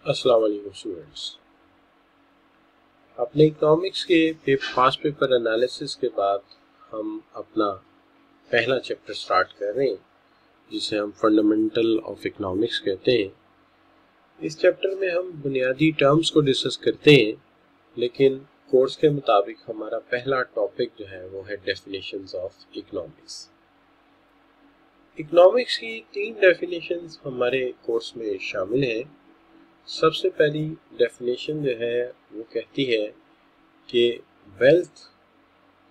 अस्सलाम वालेकुम स्टूडेंट्स। अपने इकोनॉमिक्स के पास्ट पेपर एनालिसिस के बाद हम अपना पहला चैप्टर स्टार्ट कर रहे हैं जिसे हम फंडामेंटल ऑफ इकोनॉमिक्स कहते हैं। इस चैप्टर में हम बुनियादी टर्म्स को डिस्कस करते हैं, लेकिन कोर्स के मुताबिक हमारा पहला टॉपिक जो है वो है डेफिनेशंस ऑफ इकोनॉमिक्स। इकोनॉमिक्स की 3 डेफिनेशंस हमारे कोर्स में शामिल हैं। सबसे पहली डेफिनेशन जो है वो कहती है कि वेल्थ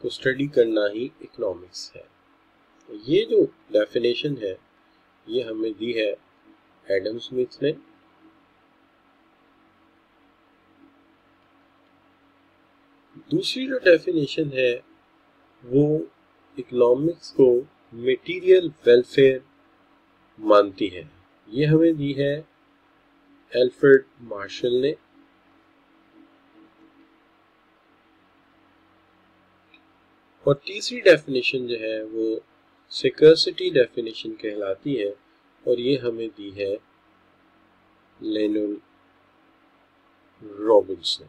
को स्टडी करना ही इकोनॉमिक्स है। ये जो डेफिनेशन है ये हमें दी है एडम स्मिथ ने। दूसरी जो डेफिनेशन है वो इकोनॉमिक्स को मटेरियल वेलफेयर मानती है। ये हमें दी है एल्फ्रेड मार्शल ने। और तीसरी डेफिनेशन जो है वो स्कैर्सिटी डेफिनेशन कहलाती है और ये हमें दी है लेनल रॉबिन्स ने।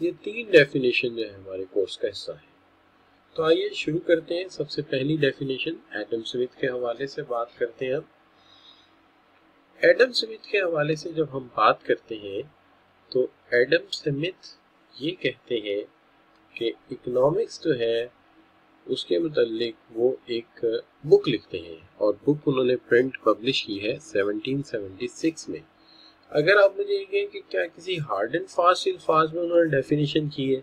ये 3 डेफिनेशन जो है हमारे कोर्स का हिस्सा है। तो आइए शुरू करते हैं। सबसे पहली डेफिनेशन एडम स्मिथ के हवाले से बात करते हैं। एडम स्मिथ के हवाले से जब हम बात करते हैं तो एडम स्मिथ ये कहते हैं कि इकोनॉमिक्स जो है उसके मुतालिक वो एक बुक लिखते हैं और बुक उन्होंने प्रिंट पब्लिश की है 1776 में। अगर आप मुझे ये कहें कि क्या किसी हार्ड एंड फास्ट अल्फाज में उन्होंने डेफिनेशन की है,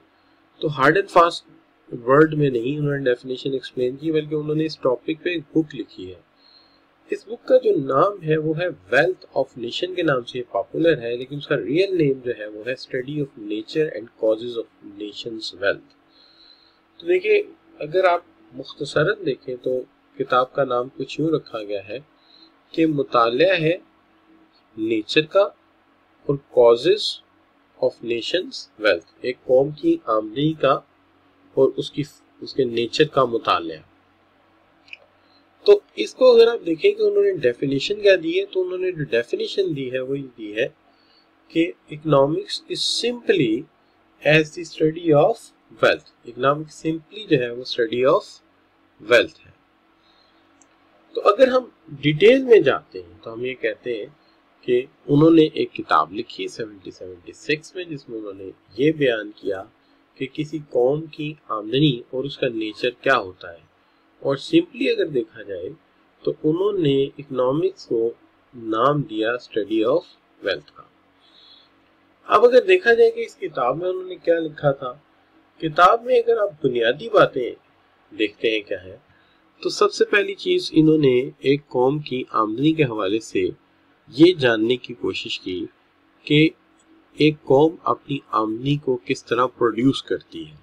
तो हार्ड एंड फास्ट वर्ड में नहीं उन्होंने डेफिनेशन एक्सप्लेन की, बल्कि उन्होंने इस टॉपिक पे एक बुक लिखी है। इस बुक का जो नाम है वो है वेल्थ ऑफ नेशन के नाम से पॉपुलर है, लेकिन उसका रियल नेम जो है वो है study of nature and causes of Nations wealth. तो देखिए, अगर आप मुख्तसरन देखें तो किताब का नाम कुछ यूं रखा गया है कि मुतालिया है नेचर का और कॉजेज ऑफ नेशंस वेल्थ, एक कौम की आमदनी का और उसके नेचर का मुतालिया। तो इसको अगर आप देखें कि उन्होंने डेफिनेशन क्या दी है, तो उन्होंने जो डेफिनेशन दी है वो ये दी है कि economics is simply as the study of wealth. Economics simply जो है वो स्टडी ऑफ वेल्थ है। तो अगर हम डिटेल में जाते हैं तो हम ये कहते हैं कि उन्होंने एक किताब लिखी 1776 में, जिसमें उन्होंने ये बयान किया कि किसी कौम की आमदनी और उसका नेचर क्या होता है। और सिंपली अगर देखा जाए तो उन्होंने इकोनॉमिक्स को नाम दिया स्टडी ऑफ वेल्थ का। अब अगर देखा जाए कि इस किताब में उन्होंने क्या लिखा था, किताब में अगर आप बुनियादी बातें देखते हैं क्या है, तो सबसे पहली चीज इन्होंने एक कौम की आमदनी के हवाले से ये जानने की कोशिश की कि एक कौम अपनी आमदनी को किस तरह प्रोड्यूस करती है।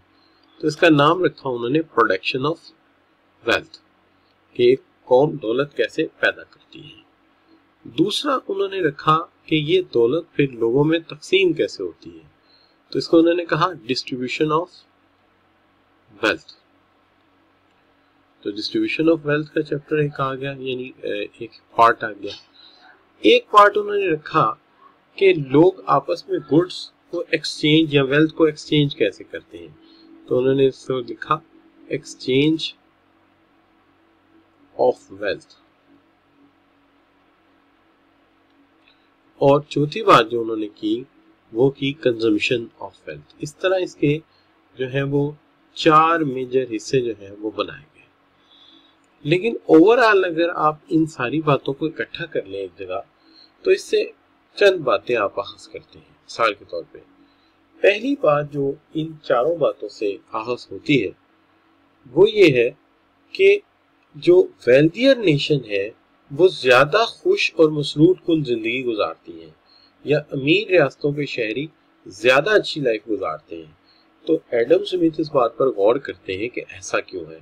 तो इसका नाम रखा उन्होंने प्रोडक्शन ऑफ वेल्थ, कि एक कौम दौलत कैसे पैदा करती है। दूसरा उन्होंने रखा कि ये दौलत फिर लोगों में तकसीम कैसे होती है, तो इसको उन्होंने कहा डिस्ट्रीब्यूशन ऑफ वेल्थ। तो डिस्ट्रीब्यूशन ऑफ वेल्थ का चैप्टर एक आ गया, यानी एक पार्ट आ गया। एक पार्ट उन्होंने रखा कि लोग आपस में गुड्स को एक्सचेंज या वेल्थ को एक्सचेंज कैसे करते हैं, तो उन्होंने इसको लिखा एक्सचेंज ऑफ वेल्थ। और चौथी बात जो उन्होंने की वो की कंजम्पशन ऑफ वेल्थ। इस तरह इसके जो है वो 4 मेजर हिस्से जो है वो बनाए गए। लेकिन ओवरऑल अगर आप इन सारी बातों को इकट्ठा कर लें एक जगह, तो इससे चंद बातें आप आगाज करते हैं। मिसाल के तौर पे पहली बात जो इन चारों बातों से आगाज होती है वो ये है कि जो वेल्थियर नेशन है वो ज्यादा खुश और मसरूर कुल जिंदगी गुजारती हैं, या अमीर रियासतों के शहरी ज्यादा अच्छी लाइफ गुजारते हैं। तो एडम स्मिथ इस बात पर गौर करते हैं कि ऐसा क्यों है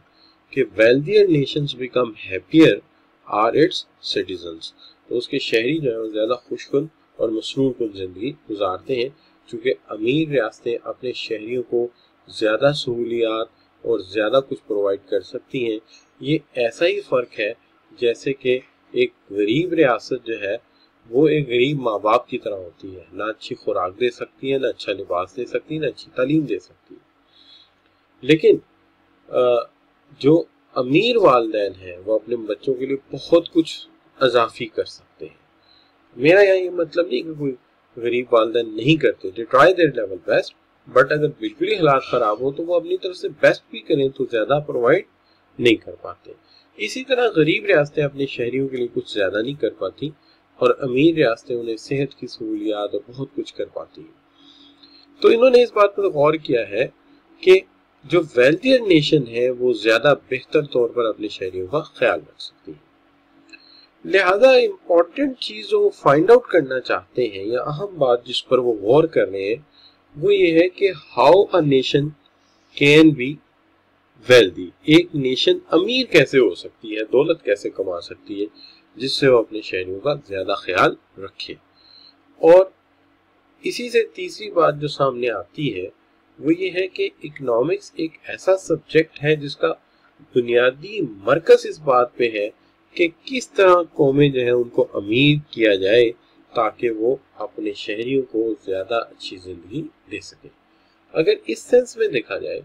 कि wealthier nations become happier are its citizens. तो उसके शहरी जो है वो ज्यादा खुशकुल और मसरूर कुल जिंदगी गुजारते हैं, क्योंकि अमीर रियासतें अपने शहरियों को ज्यादा सहूलियात और ज्यादा कुछ प्रोवाइड कर सकती हैं। ये ऐसा ही फर्क है जैसे कि एक गरीब रियासत जो है वो एक गरीब माँ बाप की तरह होती है, ना अच्छी खुराक दे सकती है, ना अच्छा लिबास दे सकती है, ना अच्छी तालीम दे सकती है। लेकिन जो अमीर वालिदैन हैं वो अपने बच्चों के लिए बहुत कुछ अजाफी कर सकते हैं। मेरा यहाँ ये मतलब नहीं कि कोई गरीब वालिदैन नहीं करते, they try their level best, but अगर बिल्कुल ही हालात खराब हो तो वो अपनी तरफ से बेस्ट भी करें तो ज्यादा प्रोवाइड नहीं कर पाते। इसी तरह गरीब रियासतें अपने शहरियों के लिए कुछ ज्यादा नहीं कर पाती और अमीर रियासतें उन्हें सेहत की सहूलियात और बहुत कुछ कर पाती हैं। तो इन्होंने इस बात पर गौर किया है कि जो वेल्थियर नेशन है वो ज्यादा बेहतर तौर पर अपने शहरियों का ख्याल रख सकती है। लिहाजा इम्पोर्टेंट चीज जो वो फाइंड आउट करना चाहते हैं या अहम बात जिस पर वो गौर कर रहे हैं वो ये है कि how a nation can be wealthy. एक नेशन अमीर कैसे हो सकती है, दौलत कैसे कमा सकती है जिससे वो अपने शहरियों का ज्यादा ख्याल रखे। और इसी से तीसरी बात जो सामने आती है वो ये है कि इकोनॉमिक्स एक ऐसा सब्जेक्ट है जिसका बुनियादी मरकज इस बात पे है कि किस तरह कौमें जो है उनको अमीर किया जाए ताकि वो अपने शहरियों को ज्यादा अच्छी जिंदगी दे सके। अगर इस सेंस में देखा जाए